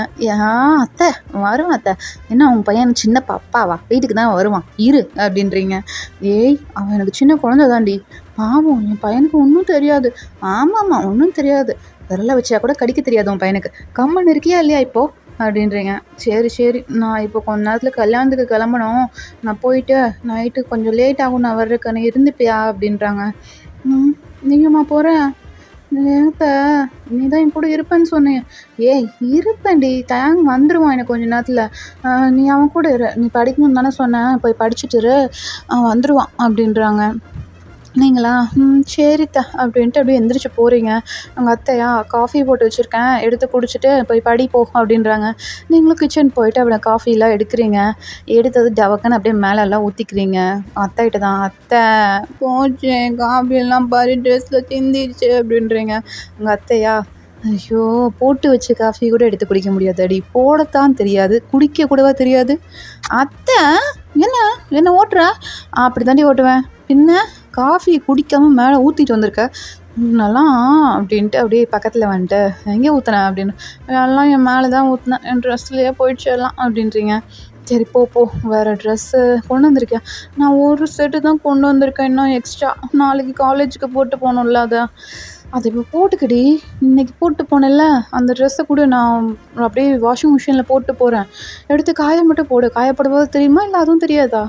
அத்தை வருவான் அத்தை. என்ன உங்க பையன் சின்ன பாப்பாவா? வீட்டுக்கு தான் வருவான் இரு அப்படின்றீங்க. ஏய் அவன் எனக்கு சின்ன குழந்தை தாண்டி. பாவம் என் பையனுக்கு ஒன்றும் தெரியாது. ஆமாம்மா ஒன்றும் தெரியாது. விரல வச்சா கூட கடிக்க தெரியாது உன் பையனுக்கு. கம்முன்னு இருக்கியா இல்லையா இப்போ? அப்படின்றீங்க. சரி சரி, நான் இப்போ கொஞ்ச நேரத்தில் கல்யாணத்துக்கு கிளம்பணும். நான் போயிட்டு நைட்டு கொஞ்சம் லேட் ஆகும் நான் வர்றதுக்கு. நீ இருந்துப்பியா? அப்படின்றாங்க. நீங்கம்மா போகிற? ஏத்த நீ தான் என் கூட இருப்பேன்னு சொன்னேன். ஏய் இருப்பேன்டி, தயங்க வந்துடுவான் எனக்கு கொஞ்ச நேரத்தில். நீ அவன் கூட இரு. நீ படிக்கணும்னு தானே சொன்னேன், போய் படிச்சுட்டு இரு, அவன் வந்துடுவான் அப்படின்றாங்க. நீங்களா? சரித்த அப்படின்ட்டு அப்படியே எந்திரிச்சு போகிறீங்க. உங்கள் அத்தையா காஃபி போட்டு வச்சுருக்கேன், எடுத்து குடிச்சிட்டு போய் படி போ அப்படின்றாங்க. நீங்களும் கிச்சன் போயிட்டு அப்படியே காஃபிலாம் எடுக்கிறீங்க. எடுத்தது டவக்குன்னு அப்படியே மேலெல்லாம் ஊற்றிக்கிறீங்க. அத்தைகிட்ட தான், அத்தை போச்சு காஃபியெல்லாம் பாரு ட்ரெஸ்ஸில் சிந்திடுச்சு அப்படின்றீங்க. உங்கள் அத்தையா? ஐயோ! போட்டு வச்ச காஃபி கூட எடுத்து குடிக்க முடியாதாடி? போடத்தான் தெரியாது, குடிக்க கூடவா தெரியாது? அத்தை என்ன என்ன ஓட்டுற? அப்படி தாண்டி ஓட்டுவேன். பின்ன காஃபி குடிக்காமல் மேலே ஊற்றிட்டு வந்திருக்க முன்னெல்லாம் அப்படின்ட்டு அப்படியே பக்கத்தில் வந்துட்டு எங்கே ஊற்றுனேன் அப்படின்னு. எல்லாம் என் மேலே தான் ஊற்றினேன், என் ட்ரெஸ்லேயே போயிடுச்சு எல்லாம் அப்படின்றீங்க. சரி போ போ, வேறு ட்ரெஸ்ஸு கொண்டு வந்திருக்கேன். நான் ஒரு செட்டு தான் கொண்டு வந்திருக்கேன் இன்னும் எக்ஸ்ட்ரா. நாளைக்கு காலேஜுக்கு போட்டு போகணும்ல அதை இப்போ போட்டுக்கடி. இன்றைக்கி போட்டு போனேன்ல அந்த ட்ரெஸ்ஸை கூட நான் அப்படியே வாஷிங் மிஷினில் போட்டு போகிறேன். எடுத்து காய மட்டும் போடு. காயப்படுவது தெரியுமா இல்லை அதுவும் தெரியாதா?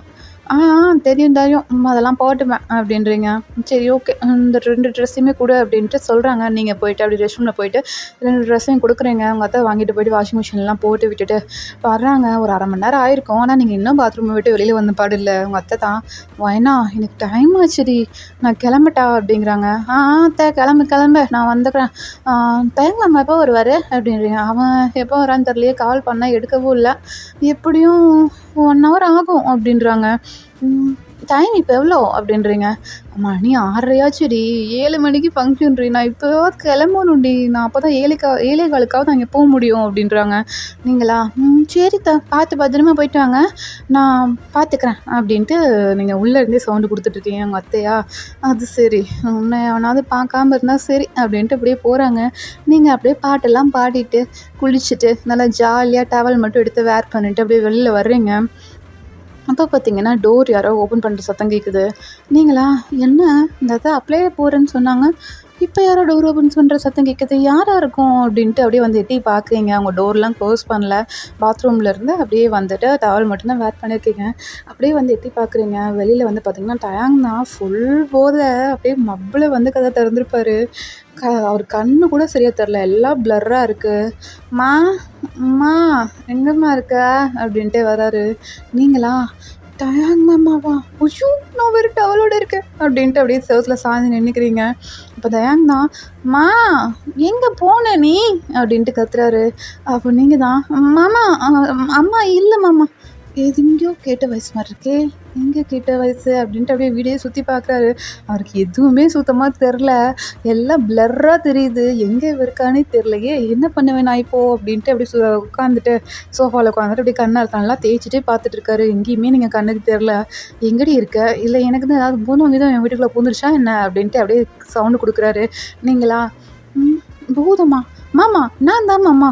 தெரியும் தெரியும், அதெல்லாம் போட்டுப்பேன் அப்படின்றீங்க. சரி ஓகே, இந்த 2 ட்ரெஸ்ஸையுமே கொடு அப்படின்ட்டு சொல்கிறாங்க. நீங்கள் போயிட்டு அப்படி ரெஸ்ட் ரூமில் போயிட்டு 2 ட்ரெஸ்ஸையும் கொடுக்குறீங்க. உங்கள் அத்தை வாங்கிட்டு போயிட்டு வாஷிங் மிஷின்லாம் போட்டு விட்டுட்டு வர்றாங்க. ஒரு அரை மணி நேரம் ஆயிருக்கும். ஆனால் நீங்கள் இன்னும் பாத்ரூமை விட்டு வெளியில் வந்த பாடு இல்லை. உங்கள் அத்தை தான், வேணா எனக்கு டைம் ஆச்சுடி, நான் கிளம்பட்டா அப்படிங்கிறாங்க. அத்தை கிளம்பு நான் வந்துக்கிறேன். தயங்கம்மா எப்போ வருவார் அப்படின்றீங்க. அவன் எப்போ வரான்னு தெரியலையே, கால் பண்ணால் எடுக்கவும் இல்லை. எப்படியும் 1 hour ஆகும் அப்படின்றாங்க. டைம் இப்போ எவ்வளோ அப்படின்றீங்க. மணி 6:30 7 மணிக்கு ஃபங்க்ஷன்டி, நான் இப்போ கிளம்பணும்டி, நான் அப்போ தான் 7:15 அங்கே போக முடியும் அப்படின்றாங்க. நீங்களா? சரித்தா பார்த்து பத்திரமா போயிட்டு வாங்க, நான் பார்த்துக்கிறேன் அப்படின்ட்டு நீங்கள் உள்ளேருந்தே சவுண்டு கொடுத்துட்ருக்கீங்க. உங்கள் அத்தையா? அது சரி, உன்னை அவனாவது பார்க்காம இருந்தால் சரி அப்படின்ட்டு அப்படியே போகிறாங்க. நீங்கள் அப்படியே பாட்டெல்லாம் பாடிட்டு குளிச்சுட்டு நல்லா ஜாலியாக டவல் மட்டும் எடுத்து வேர் பண்ணிவிட்டு அப்படியே வெளியில் வர்றீங்க. அப்போ பார்த்தீங்கன்னா டோர் யாரோ ஓப்பன் பண்ணுற சத்தம் கேட்குது. நீங்களா? என்ன இந்த இதை அப்ளை போகிறேன்னு சொன்னாங்க, இப்போ யாரோ டோர் ஓப்பன் பண்ணுற சத்தம் கேட்குது, யாராக இருக்கும் அப்படின்ட்டு அப்படியே வந்து எட்டி பார்க்குறீங்க. அவங்க டோர்லாம் க்ளோஸ் பண்ணல, பாத்ரூம்லேருந்து அப்படியே வந்துட்டு டவல் மட்டும்தான் வேர் பண்ணியிருக்கீங்க. அப்படியே வந்து எட்டி பார்க்குறீங்க. வெளியில் வந்து பார்த்திங்கன்னா டயாங் தான் ஃபுல் போதை அப்படியே மப்பில் வந்து கதை திறந்துருப்பார். அவர் கண்ணு கூட சரியாக தெரில, எல்லாம் பிளர்ராக இருக்குது. அம்மா எங்கம்மா இருக்க அப்படின்ட்டே வராரு. நீங்களா? டயாங் மாமாவா? ஐயோ நான் வேறு டவலோடு இருக்கேன் அப்படின்ட்டு அப்படியே செவத்தில் சாய்ந்து நின்றுக்கிறீங்க. இப்போ தயாங் தான், மா எங்கே போன நீ அப்படின்ட்டு கத்துறாரு. அப்போ நீங்கள் தான், மாமா அம்மா இல்லை மாமா. எங்கேயோ கேட்ட வயசு மாதிரி இருக்கே, எங்கே கேட்ட வயசு அப்படின்ட்டு அப்படியே வீடியோ சுற்றி பார்க்குறாரு. அவருக்கு எதுவுமே சுத்தமாக தெரில, எல்லாம் பிளர்ராக தெரியுது. எங்கே இருக்கானே தெரிலையே, என்ன பண்ணுவேன் நான் இப்போது அப்படின்ட்டு அப்படியே உட்காந்துட்டு சோஃபாவில் உட்காந்துட்டு அப்படியே கண்ணை நல்லா தேய்ச்சிட்டே பார்த்துட்ருக்காரு. எங்கேயுமே நீங்கள் கண்ணுக்கு தெரில, எங்கடி இருக்க? இல்லை எனக்கு தான் ஏதாவது பூதம் என் வீட்டுக்குள்ளே பூந்துருச்சா என்ன அப்படின்ட்டு அப்படியே சவுண்டு கொடுக்குறாரு. நீங்களா? பூதமா? மாமா நான் தான் மாமா,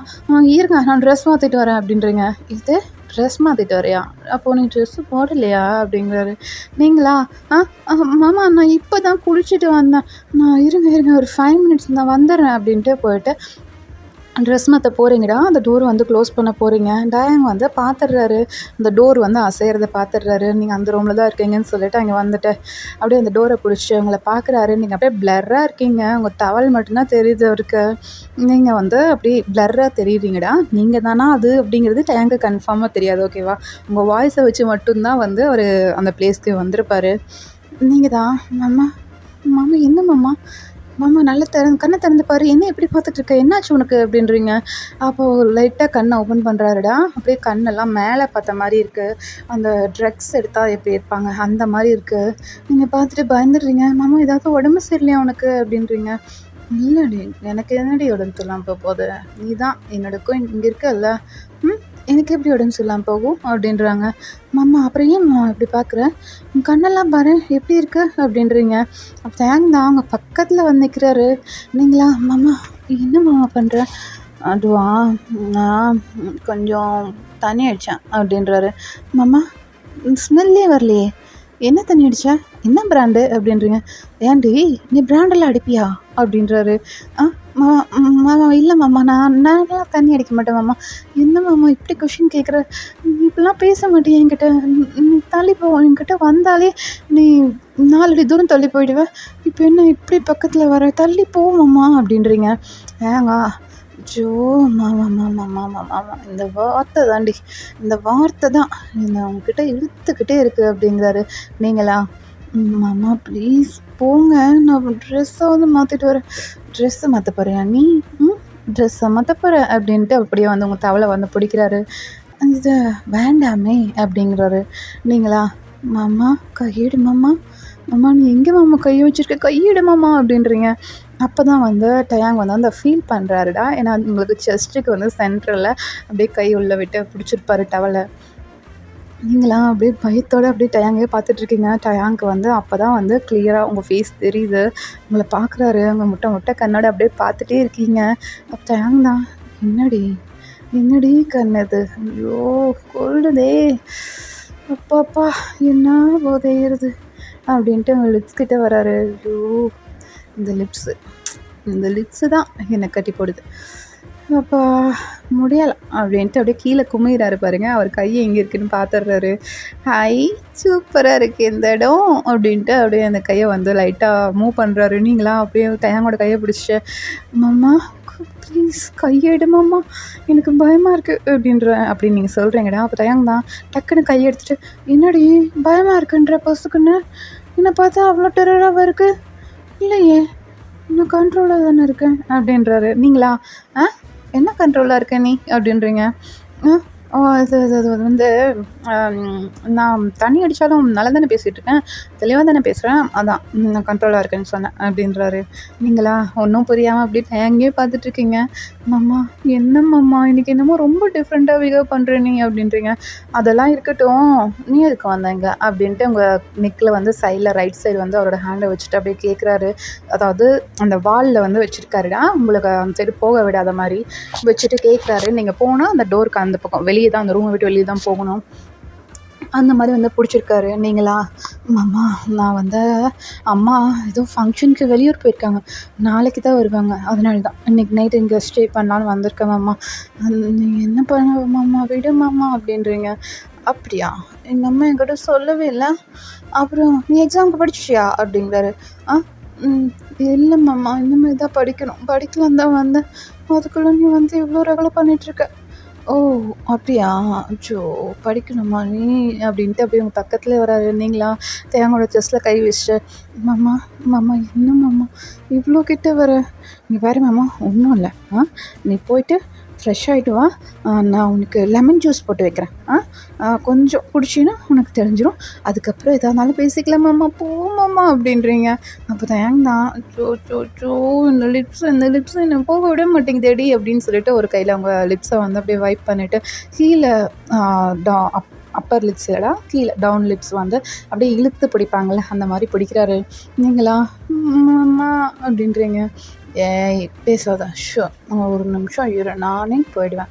இருங்க நான் ட்ரெஸ் மாற்றிட்டு வரேன் அப்படின்றீங்க. இது ட்ரெஸ் மாற்றிட்டு வரையா? அப்போது நீ ட்ரெஸ்ஸு போடலையா அப்படிங்கிறாரு. நீங்களா? மாமா நான் இப்போ தான் குளிச்சுட்டு வந்தேன், நான் இருங்க ஒரு 5 minutes நான் வந்துடுறேன் அப்படின்ட்டு போயிட்டு ட்ரெஸ் மாற்ற போகிறீங்கடா, அந்த டோர் வந்து க்ளோஸ் பண்ண போகிறீங்க. டயாங் வந்து பார்த்துடுறாரு, அந்த டோர் வந்து அசைகிறத பார்த்துடுறாரு. நீங்கள் அந்த ரூமில் தான் இருக்கீங்கன்னு சொல்லிட்டு அங்கே வந்துட்டு அப்படியே அந்த டோரை பிடிச்சி உங்களை பார்க்குறாரு. நீங்கள் அப்படியே பிளர்ராக இருக்கீங்க, உங்கள் டவல் மட்டும்தான் தெரியுது அவருக்கு. நீங்கள் வந்து அப்படி பிளர்ராக தெரியுறீங்கடா, நீங்கள் தானா அது அப்படிங்கிறது டயாங்கு கன்ஃபார்மாக தெரியாது, ஓகேவா? உங்கள் வாய்ஸை வச்சு மட்டும்தான் வந்து அவர் அந்த பிளேஸ்க்கு வந்திருப்பார். நீங்கள் தான் மாமா என்ன மாமா மாமா நல்லா கண்ணை திறந்து பாரு, என்ன எப்படி பார்த்துட்டு இருக்க, என்னாச்சு உனக்கு அப்படின்றீங்க. அப்போது லைட்டாக கண்ணை ஓப்பன் பண்ணுறாருடா. அப்படியே கண்ணெல்லாம் மேலே பார்த்த மாதிரி இருக்குது. அந்த ட்ரக்ஸ் எடுத்தால் எப்படி இருப்பாங்க அந்த மாதிரி இருக்குது. நீங்கள் பார்த்துட்டு பயந்துடுறீங்க. மாமா ஏதாவது உடம்பு சரியில்லையா உனக்கு அப்படின்றீங்க. இல்லைடி, எனக்கு என்னடி உடம்பு சரியில்லாமல் போக போகுது, நீ தான் என்னோடக்கும் இங்கே இருக்கல்ல, எனக்கு எப்படி உடம்பு சரியில்லாமல் போகும் அப்படின்றாங்க. மாமா அப்புறம் ஏன் மாமா இப்படி பார்க்குறேன், கண்ணெல்லாம் பாரு எப்படி இருக்கு அப்படின்றீங்க. அப்போ தேங்க தான் அவங்க பக்கத்தில் வந்து நிற்கிறாரு. நீங்களா மாமா என்ன மாமா பண்ணுற, அதுவா நான் கொஞ்சம் தண்ணி அடித்தேன் அப்படின்றாரு. மாமா ஸ்மெல்லே வரலையே, என்ன தண்ணி அடித்தா, என்ன பிராண்டு அப்படின்றீங்க. ஏன்டி நீ பிராண்டெல்லாம் அடிப்பியா அப்படின்றாரு. மாமா இல்லை மாமா, நான்லாம் தண்ணி அடிக்க மாட்டேன் மாமா. என்ன மாமா இப்படி கொஷின் கேட்குற, நீ இப்படிலாம் பேச மாட்டியா என்கிட்ட, நீ தள்ளி போ, என்கிட்ட வந்தாலே நீ 4 அடி தூரம் தள்ளி போயிடுவேன், இப்போ என்ன இப்படி பக்கத்தில் வர, தள்ளி போ மாமா அப்படின்றீங்க. ஏங்க ஜோ மாமா மாமா மாமா மாமா இந்த வார்த்தை தாண்டி, இந்த வார்த்தை தான் என்னை உங்ககிட்ட இழுத்துக்கிட்டே இருக்குது அப்படிங்கிறாரு. நீங்களா மாமா ப்ளீஸ் போங்க, நான் ட்ரெஸ்ஸாவது மாற்றிட்டு வரேன். ட்ரெஸ்ஸை மாற்ற போறியா நீ, ட்ரெஸ்ஸை மாற்ற போகிற அப்படின்ட்டு அப்படியே வந்து உங்கள் தவளை வந்து பிடிக்கிறாரு. இது வேண்டாமே அப்படிங்கிறாரு. நீங்களா மாமா கையெடு மாமா, மாமா நீ எங்கே மாமா கையை வச்சுருக்க, கையெடு மாமா அப்படின்றீங்க. அப்போ தான் வந்து டயாங் வந்து அந்த ஃபீல் பண்ணுறாருடா. ஏன்னா உங்களுக்கு செஸ்ட்டுக்கு வந்து சென்டரில் அப்படியே கை உள்ளே விட்டு பிடிச்சிருப்பாரு டவலை. நீங்களாம் அப்படியே பயத்தோடு அப்படியே டயாங்கே பார்த்துட்ருக்கீங்க. டயாங்க்கு வந்து அப்போ தான் வந்து கிளியராக உங்கள் ஃபேஸ் தெரியுது, உங்களை பார்க்குறாரு. உங்கள் முட்டை முட்டை கண்ணோட அப்படியே பார்த்துட்டே இருக்கீங்க. அப்போ டயாங் தான் என்னடி என்னடி கண்ணது, ஐயோ கொள்ளுதே, அப்பாப்பா என்ன போதையிறது அப்படின்ட்டு உங்கள் லிப்ஸ் கிட்டே வராரு. ஐயோ இந்த லிப்ஸு தான் என்னை கட்டி போடுது, அப்பா முடியலை அப்படின்ட்டு அப்படியே கீழே குமிறாரு பாருங்க. அவர் கையை எங்கே இருக்குதுன்னு பார்த்துடுறாரு. ஹை சூப்பராக இருக்குது இந்த இடம் அப்படின்ட்டு அப்படியே அந்த கையை வந்து லைட்டாக மூவ் பண்ணுறாரு. நீங்களாம் அப்படியே டயாங்கோட கையை பிடிச்சி மாமா ப்ளீஸ் கையெடு மாமா, எனக்கு பயமாக இருக்குது அப்படின்றேன் அப்படின்னு நீங்கள் சொல்கிறீங்கடா. அப்போ டயாங் தான் டக்குன்னு கையை எடுத்துகிட்டு, என்னடி பயமாக இருக்குன்ற பசுக்குன்னு, என்னை பார்த்தா அவ்வளோ டெரராக இருக்குது, இல்லையே நான் கண்ட்ரோலாக தானே இருக்கேன் அப்படின்றாரு. நீங்களா என்ன கண்ட்ரோலாக இருக்க நீ அப்படின்றீங்க. அது வந்து நான் தண்ணி அடித்தாலும் நல்லா தானே பேசிகிட்டு இருக்கேன், தெளிவாக தானே பேசுகிறேன், அதான் நான் கண்ட்ரோலாக இருக்கேன்னு சொன்னேன் அப்படின்றாரு. நீங்களா ஒன்றும் புரியாமல் அப்படி டேங்கே பார்த்துட்ருக்கீங்க. மாமா என்ன மாமா இன்றைக்கி என்னமோ ரொம்ப டிஃப்ரெண்ட்டாக பிஹேவ் பண்ணுற நீ அப்படின்றீங்க. அதெல்லாம் இருக்கட்டும், நீ எதுக்கு வந்தேங்க அப்படின்ட்டு உங்கள் நெக்கில் வந்து சைடில் ரைட் சைடு வந்து அவரோட ஹேண்டை வச்சுட்டு அப்படியே கேட்குறாரு. அதாவது அந்த வாலில் வந்து வச்சுருக்காருடா, உங்களுக்கு அந்த சைடு போக விடாத மாதிரி வச்சுட்டு கேட்குறாரு. நீங்கள் போனால் அந்த டோருக்கு அந்த பக்கம் வெளியே தான், அந்த ரூமை விட்டு வெளியே தான் போகணும், அந்த மாதிரி வந்து பிடிச்சிருக்காரு. நீங்களா மாமா நான் வந்து அம்மா ஏதோ ஃபங்க்ஷனுக்கு வெளியூர் போயிருக்காங்க, நாளைக்கு தான் வருவாங்க, அதனால தான் இன்றைக்கி நைட்டு இங்கே ஸ்டே பண்ணலான்னு வந்திருக்கேன் மாமா. நீங்கள் என்ன பண்ண மாமா, விடு மாமா அப்படின்றீங்க. அப்படியா, எங்கள் அம்மா என்கிட்ட சொல்லவே இல்லை, அப்புறம் நீ எக்ஸாமுக்கு படிச்சியா அப்படிங்கிறாரு. இல்லை மாமா இனிமேல் தான் படிக்கலாம் தான் வந்தேன், அதுக்குள்ளே நீ வந்து இவ்வளோ ரகலை பண்ணிகிட்ருக்க. ஓ அப்படியா, அச்சோ படிக்கணுமா நீ அப்படின்ட்டு அப்படியே உங்கள் பக்கத்துலேயே வராரு. நீங்களா தேங்காயோட செஸ்ட்டில் கை வச்சுட்டு, மாமா மாமா என்ன மாமா இவ்வளோ கிட்ட வர, நீ பாரு மாமா ஒன்றும் இல்லை, நீ போயிட்டு ஃப்ரெஷ் ஆகிட்டு வா, நான் உனக்கு லெமன் ஜூஸ் போட்டு வைக்கிறேன், கொஞ்சம் குடிச்சின்னா உனக்கு தெரிஞ்சிடும், அதுக்கப்புறம் எதாக இருந்தாலும் பேசிக்கலாம் மாமா, போ மாமா அப்படின்றீங்க. அப்போ தான் சோ இந்த லிப்ஸ் என்னை போக விட மாட்டேங்குதேடி அப்படின்னு சொல்லிட்டு ஒரு கையில் அவங்க லிப்ஸை வந்து அப்படியே வைப் பண்ணிவிட்டு கீழே அப்பர் லிப்ஸ் இல்லைடா, கீழே டவுன் லிப்ஸ் வந்து அப்படியே இழுத்து பிடிப்பாங்கள்ல அந்த மாதிரி பிடிக்கிறாரு. நீங்களா மாமா அப்படின்றீங்க. ஏய் பேசாத, ஒரு நிமிஷம் இரு, நானே போயிடுவேன்,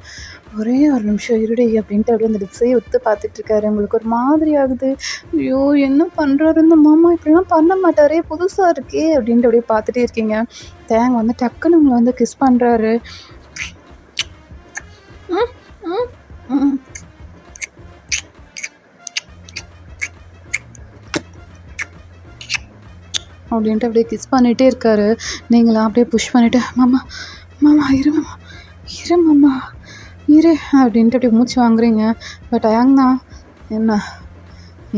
ஒரே ஒரு நிமிஷம் இருடி அப்படின்ட்டு அப்படியே அந்த லிப்ஸையே ஒத்து பார்த்துட்ருக்காரு. உங்களுக்கு ஒரு மாதிரி ஆகுது. ஐயோ என்ன பண்ணுறாரு இந்த மாமா, இப்படிலாம் பண்ண மாட்டாரே, புதுசாக இருக்கே அப்படின்ட்டு அப்படியே பார்த்துட்டே இருக்கீங்க. தேங்க வந்து டக்குன்னு உங்களை வந்து கிஸ் பண்ணுறாரு. அப்படின்ட்டு அப்படியே கிஸ் பண்ணிகிட்டே இருக்காரு. நீங்களாம் அப்படியே புஷ் பண்ணிவிட்டு, மாமா மாமா இரு மாமா இரு அப்படின்ட்டு அப்படியே மூச்சு வாங்குறீங்க. பட் டயாங் தான்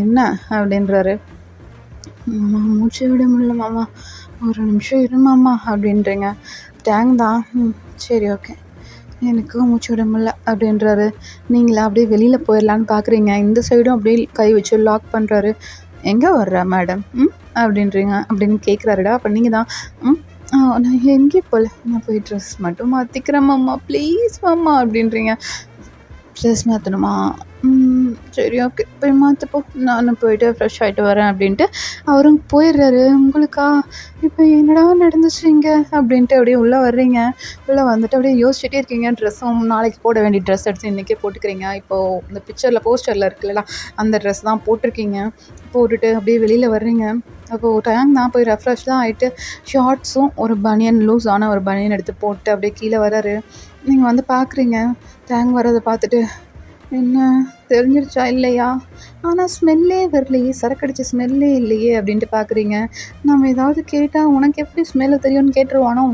என்ன அப்படின்றாரு. மாமா மூச்சு விட முடியல மாமா, ஒரு நிமிஷம் இருமாம்மா அப்படின்றீங்க. டேங் தான். சரி ஓகே. எனக்கு மூச்சு விட முடியல அப்படின்றாரு. நீங்களா அப்படியே வெளியில் போயிடலான்னு பார்க்குறீங்க. இந்த சைடும் அப்படியே கை வச்சு லாக் பண்ணுறாரு. எங்கே வர்ற மேடம் அப்படின்றீங்க. அப்படின்னு கேட்குறாருடா. அப்போ நீங்கள் தான் நான் எங்கேயும் போகல, நான் போய் ட்ரெஸ் மட்டும் மாற்றிக்கிறேன் மாமா, ப்ளீஸ் மாமா அப்படின்றீங்க. ட்ரெஸ் மாற்றணுமா? சரி ஓகே, போய் மாற்றிப்போ, நானும் போயிட்டு ஃப்ரெஷ் ஆகிட்டு வரேன் அப்படின்ட்டு அவரும் போயிடுறாரு. உங்களுக்கா இப்போ என்னடா நடந்துச்சு இங்கே அப்படின்ட்டு அப்படியே உள்ளே வர்றீங்க. உள்ளே வந்துட்டு அப்படியே யோசிச்சுட்டே இருக்கீங்க. ட்ரெஸ்ஸும் நாளைக்கு போட வேண்டிய ட்ரெஸ் எடுத்து இன்றைக்கே போட்டுக்கிறீங்க. இப்போது இந்த பிக்சரில் போஸ்டரில் இருக்குல்ல, அந்த ட்ரெஸ் தான் போட்டிருக்கீங்க. போட்டுட்டு அப்படியே வெளியில் வர்றீங்க. அப்போது டைம் தான் போய் ரெஃப்ரெஷ் தான் ஆகிட்டு ஷார்ட்ஸும் ஒரு பனியன், லூஸான ஒரு பனியன் எடுத்து போட்டு அப்படியே கீழே வராரு. நீங்கள் வந்து பார்க்குறீங்க. டேங் வர்றதை பார்த்துட்டு, என்ன தெரிஞ்சிருச்சா இல்லையா? ஆனால் ஸ்மெல்லே வரலையே, சரக்கடிச்ச ஸ்மெல்லே இல்லையே அப்படின்ட்டு பார்க்குறீங்க. நம்ம ஏதாவது கேட்டால் உனக்கு எப்படி ஸ்மெல்லு தெரியும்னு கேட்டுருவானோ,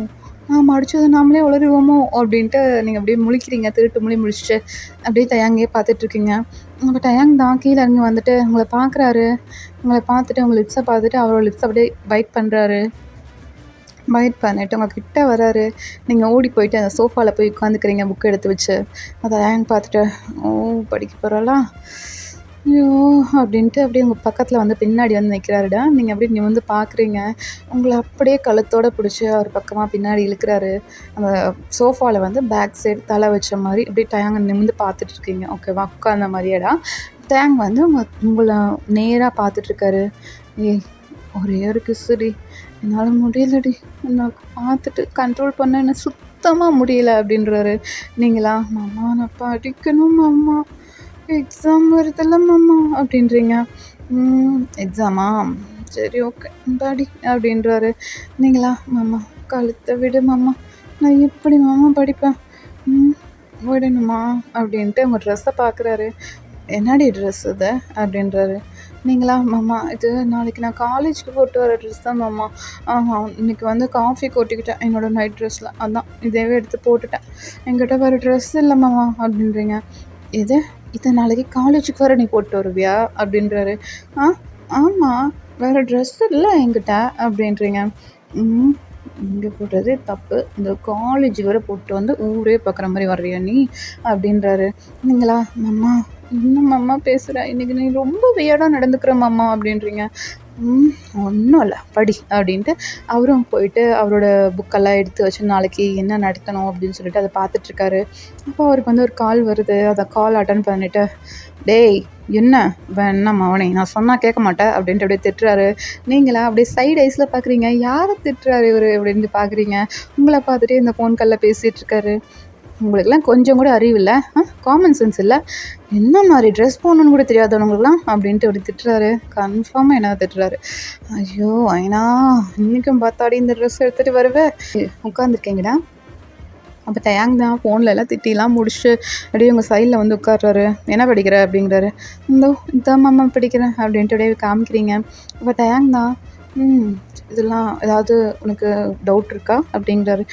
நாம் அடித்தது நாமளே உளருவோமோ அப்படின்ட்டு நீங்கள் அப்படியே முழிக்கிறீங்க. திருட்டு முழிச்சிட்டு அப்படியே டயாங்கே பார்த்துட்ருக்கீங்க. உங்கள் டயாங் தான் கீழே இறங்கி வந்துட்டு உங்களை பார்க்குறாரு. உங்களை பார்த்துட்டு உங்கள் லிப்ஸை பார்த்துட்டு அவரோட லிப்ஸை அப்படியே பைட் பண்ணுறாரு. பைட் பண்ணிட்டு உங்கள் கிட்ட வராரு. நீங்கள் ஓடி போயிட்டு அந்த சோஃபாவில் போய் உட்காந்துக்கிறீங்க புக் எடுத்து வச்சு. அதை டயாங் பார்த்துட்டு, ஓ படிக்க போகிறாளா, ஐயோ அப்படின்ட்டு அப்படியே உங்கள் பக்கத்தில் வந்து பின்னாடி வந்து நிற்கிறாருடா. நீங்கள் அப்படியே நிமிர்ந்து பார்க்குறீங்க. உங்களை அப்படியே கழுத்தோடு பிடிச்சி அவர் பக்கமாக பின்னாடி இழுக்கிறாரு. அந்த சோஃபாவில் வந்து பேக் சைடு தலை வச்ச மாதிரி அப்படியே டயாங்க நிமிர்ந்து பார்த்துட்ருக்கீங்க. ஓகேவா, உட்காந்த மாதிரியேடா. டேங் வந்து உங்களை நேராக பார்த்துட்ருக்காரு. ஏய் ஒரே ஒரு கிஸ்ஸுடி, என்னால் முடியலடி, என்னை பார்த்துட்டு கண்ட்ரோல் பண்ண என்ன சுத்தமாக முடியல அப்படின்றாரு. நீங்களா, மாமா நான் படிக்கணும் மாமா, எக்ஸாம் வருதில்ல மாமா அப்படின்றீங்க. எக்ஸாமா, சரி ஓகே படி அப்படின்றாரு. நீங்களா, மாமா கழுத்தை விடு மாமா, நான் எப்படி மாமா படிப்பேன், விடணுமா அப்படின்ட்டு உங்கள் ட்ரெஸ்ஸை பார்க்குறாரு. என்னடி ட்ரெஸ் இது அப்படின்றாரு. நீங்களா, மாமா இது நாளைக்கு நான் காலேஜுக்கு போட்டு வர ட்ரெஸ் தான் மாமா, இன்றைக்கி வந்து காஃபி கொட்டிக்கிட்டேன் என்னோடய நைட் ட்ரெஸ்ஸில், அதான் இதேவே எடுத்து போட்டுட்டேன், என்கிட்ட வேறு ட்ரெஸ் இல்லை மாமா அப்படின்றீங்க. இதை நாளைக்கு காலேஜுக்கு வர நீ போட்டு வருவியா அப்படின்றாரு. ஆமாம், வேறு ட்ரெஸ் இல்லை என்கிட்ட அப்படின்றீங்க. இங்கே போடுறதே தப்பு, இந்த காலேஜ் வரை போட்டு வந்து ஊரே பார்க்குற மாதிரி வர்றியா நீ அப்படின்றாரு. நீங்களா, மாமா இன்னும் மாமா பேசுகிற, இன்றைக்கி நீ ரொம்ப வியர்டாக நடந்துக்கிற மாமா அப்படின்றீங்க. ஒன்றும் இல்லை படி அப்படின்ட்டு அவரும் போயிட்டு அவரோட புக்கெல்லாம் எடுத்து வச்சு நாளைக்கு என்ன நடத்தணும் அப்படின்னு சொல்லிட்டு அதை பார்த்துட்ருக்காரு. அப்போ அவருக்கு வந்து ஒரு கால் வருது. அதை கால் அட்டன் பண்ணிவிட்டு, டேய் என்ன வேணாம் அவனே, நான் சொன்னால் கேட்க மாட்டேன் அப்படின்ட்டு அப்படியே திட்டுறாரு. நீங்களா அப்படியே சைடு ஐஸில் பார்க்குறீங்க. யாரை திட்டுறாரு இவர் அப்படின்ட்டு பார்க்குறீங்க. உங்களை பார்த்துட்டு இந்த ஃபோன் காலில் பேசிகிட்ருக்காரு. உங்களுக்கெல்லாம் கொஞ்சம் கூட அறிவு இல்லை, காமன் சென்ஸ் இல்லை, என்ன மாதிரி ட்ரெஸ் போடணுன்னு கூட தெரியாதவங்களுக்குலாம் அப்படின்ட்டு அப்படி திட்டுறாரு. கன்ஃபார்மாக என்ன திட்டுறாரு. ஐயோ ஐனா, இன்றைக்கும் பார்த்தாடி இந்த ட்ரெஸ் எடுத்துகிட்டு வருவேன். உட்காந்துருக்கீங்கடா. அப்போ டயாங் தான் ஃபோனில் எல்லாம் திட்டிலாம் முடிச்சுட்டு அப்படியே உங்கள் சைடில் வந்து உட்கார்றாரு. என்ன படிக்கிற அப்படிங்கிறாரு. இதான் மாமா படிக்கிறேன் அப்படின்ட்டு அப்படியே காமிக்கிறீங்க. அப்போ டயாங் தான், இதெல்லாம் ஏதாவது உனக்கு டவுட் இருக்கா அப்படிங்கிறாரு.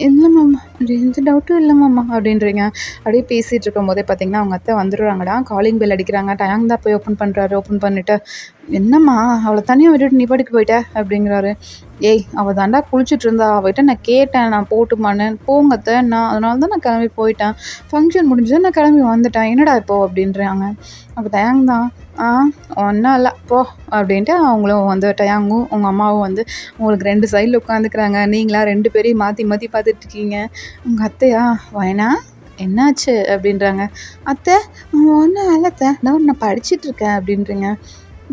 இல்லை மாமா, எந்த டவுட்டும் இல்லை மாமா அப்படின்றீங்க. அப்படியே பேசிகிட்டு இருக்கும் போதே பார்த்தீங்கன்னா அவங்க அத்தை வந்துடுறாங்கடா. காலிங் பெல் அடிக்கிறாங்க. டயாங் தான் போய் ஓப்பன் பண்ணுறாரு. ஓப்பன் பண்ணிவிட்டு, என்னம்மா அவளை தனியாக விட்டுட்டு நீ படிக்க போயிட்ட அப்படிங்கிறாரு. ஏய் அவள் தாண்டா குளிச்சுட்டு இருந்தா, அவகிட்ட நான் கேட்டேன் நான் போட்டுமான்னு, போங்க அத்தை, நான் அதனால தான் நான் கிளம்பி போயிட்டேன், ஃபங்க்ஷன் முடிஞ்சது நான் கிளம்பி வந்துட்டேன், என்னடா இப்போ அப்படின்றாங்க. அப்போ டயாங் தான், ஒன்றும் இல்லை போ அப்படின்ட்டு அவங்களும் வந்து டயாங்கும் உங்கள் அம்மாவும் வந்து உங்களுக்கு 2 சைடில் உட்காந்துக்கிறாங்க. நீங்களா 2 பேரையும் மாற்றி மாற்றி பார்த்துட்ருக்கீங்க. உங்கள் அத்தையா, வேணா என்னாச்சு அப்படின்றாங்க. அத்தை ஒன்றும் இல்லை அத்தை, நான் படிச்சிட்ருக்கேன் அப்படின்றீங்க.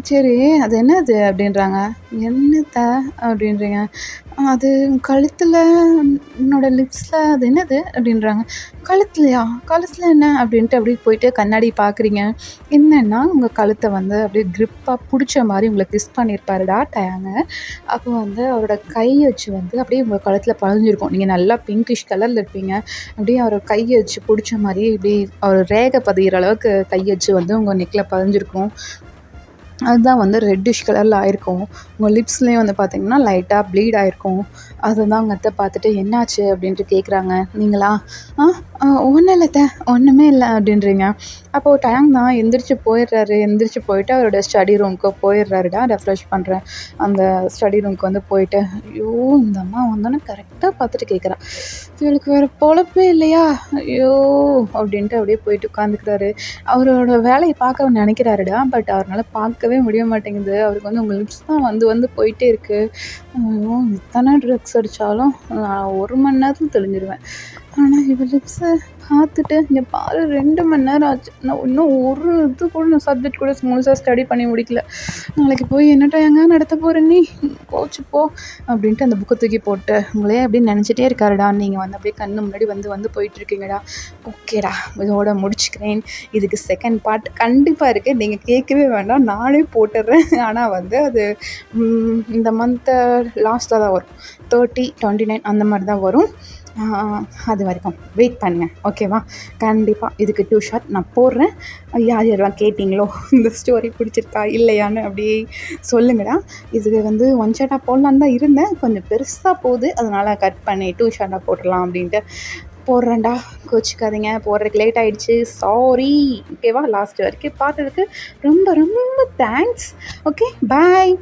சரி அது என்னது அப்படின்றாங்க. என்னத்த அப்படின்றீங்க. அது கழுத்தில், என்னோட லிப்ஸில் அது என்னது அப்படின்றாங்க. கழுத்துலையா, கழுத்தில் என்ன அப்படின்ட்டு அப்படியே போயிட்டு கண்ணாடி பார்க்குறீங்க. என்னென்னா உங்கள் கழுத்தை வந்து அப்படியே க்ரிப்பாக பிடிச்ச மாதிரி உங்களை கிஸ் பண்ணியிருப்பாருடா டயாங்க. அப்போ வந்து அவரோட கை வச்சு வந்து அப்படியே உங்கள் கழுத்தில் பதிஞ்சிருக்கும். நீங்கள் நல்லா பிங்கிஷ் கலரில் இருப்பீங்க. அப்படியே அவரோட கையை வச்சு பிடிச்ச மாதிரி இப்படி அவர் ரேகை பதிகிற அளவுக்கு கை வச்சு வந்து உங்கள் நெக்கில் பதிஞ்சிருக்கும். அதுதான் வந்து ரெட்டிஷ் கலரில் ஆயிருக்கும். உங்கள் லிப்ஸ்லேயும் வந்து பார்த்திங்கன்னா லைட்டாக ப்ளீட் ஆயிருக்கும். அதுதான் அவங்க அத்தை பார்த்துட்டு என்னாச்சு அப்படின்ட்டு கேட்குறாங்க. நீங்களா ஒன்றும் இல்லை அத்தை, ஒன்றுமே இல்லை அப்படின்றீங்க. அப்போது டைம் தான் எந்திரிச்சு போயிடுறாரு. எந்திரிச்சு போயிட்டு அவரோட ஸ்டடி ரூமுக்கு போயிடுறாருடா. ரெஃப்ரெஷ் பண்ணுறேன் அந்த ஸ்டடி ரூமுக்கு வந்து போயிட்டு, ஐயோ இந்த அம்மா வந்தோன்னே கரெக்டாக பார்த்துட்டு கேட்குறா, இவளுக்கு வேறு பொழப்பே இல்லையா, ஐயோ அப்படின்ட்டு அப்படியே போயிட்டு உட்காந்துக்கிறாரு. அவரோட வேலையை பார்க்க அவர் நினைக்கிறாருடா. பட் அவரால் பார்க்கவே முடிய மாட்டேங்குது. அவருக்கு வந்து உங்கள் லிப்ஸ் தான் வந்து வந்து போயிட்டே இருக்குது. ஐயோ எத்தனை ட்ரக்ஸ் அடித்தாலும் நான் 1 மணி நேரத்தில் தெளிஞ்சிருவேன். ஆனால் இவள் லிப்ஸை பார்த்துட்டு இங்கே பாரு 2 மணி நேரம் ஆச்சு. நான் இன்னும் ஒரு இது கூட நான் சப்ஜெக்ட் கூட முழுசாக ஸ்டடி பண்ணி முடிக்கல. நாளைக்கு போய் என்னட்டா எங்கே நடத்த போகிற நீ, கோச்சிப்போ அப்படின்ட்டு அந்த புக்கை தூக்கி போட்டு, உங்களே அப்படின்னு நினச்சிட்டே இருக்காருடா. நீங்கள் வந்து அப்படியே கண்ணு முன்னாடி வந்து போயிட்டுருக்கீங்கடா. ஓகேடா, இதோட முடிச்சுக்கிறேன். இதுக்கு செகண்ட் பார்ட் கண்டிப்பாக இருக்குது. நீங்கள் கேட்கவே வேண்டாம், நானே போட்டுடுறேன். ஆனால் வந்து அது இந்த மந்த்து லாஸ்ட்டில் தான் வரும். 30, 29 அந்த மாதிரி தான் வரும். அது வரைக்கும் வெயிட் பண்ணுங்கள், ஓகேவா? கண்டிப்பாக இதுக்கு 2 ஷாட் நான் போடுறேன். யார் யாரெல்லாம் கேட்டிங்களோ இந்த ஸ்டோரி பிடிச்சிருக்கா இல்லையான்னு அப்படியே சொல்லுங்கடா. இது வந்து 1 ஷாட்டாக போடலான்னு தான் இருந்தேன். கொஞ்சம் பெருசாக போகுது, அதனால் கட் பண்ணி 2 ஷாட்டாக போட்டுடலாம் அப்படின்ட்டு போடுறேன்டா. கோச்சிக்காதீங்க, போடுறதுக்கு லேட் ஆகிடுச்சு, சாரி. ஓகேவா? லாஸ்ட் வரைக்கும் பார்த்ததுக்கு ரொம்ப ரொம்ப தேங்க்ஸ். ஓகே, பாய்.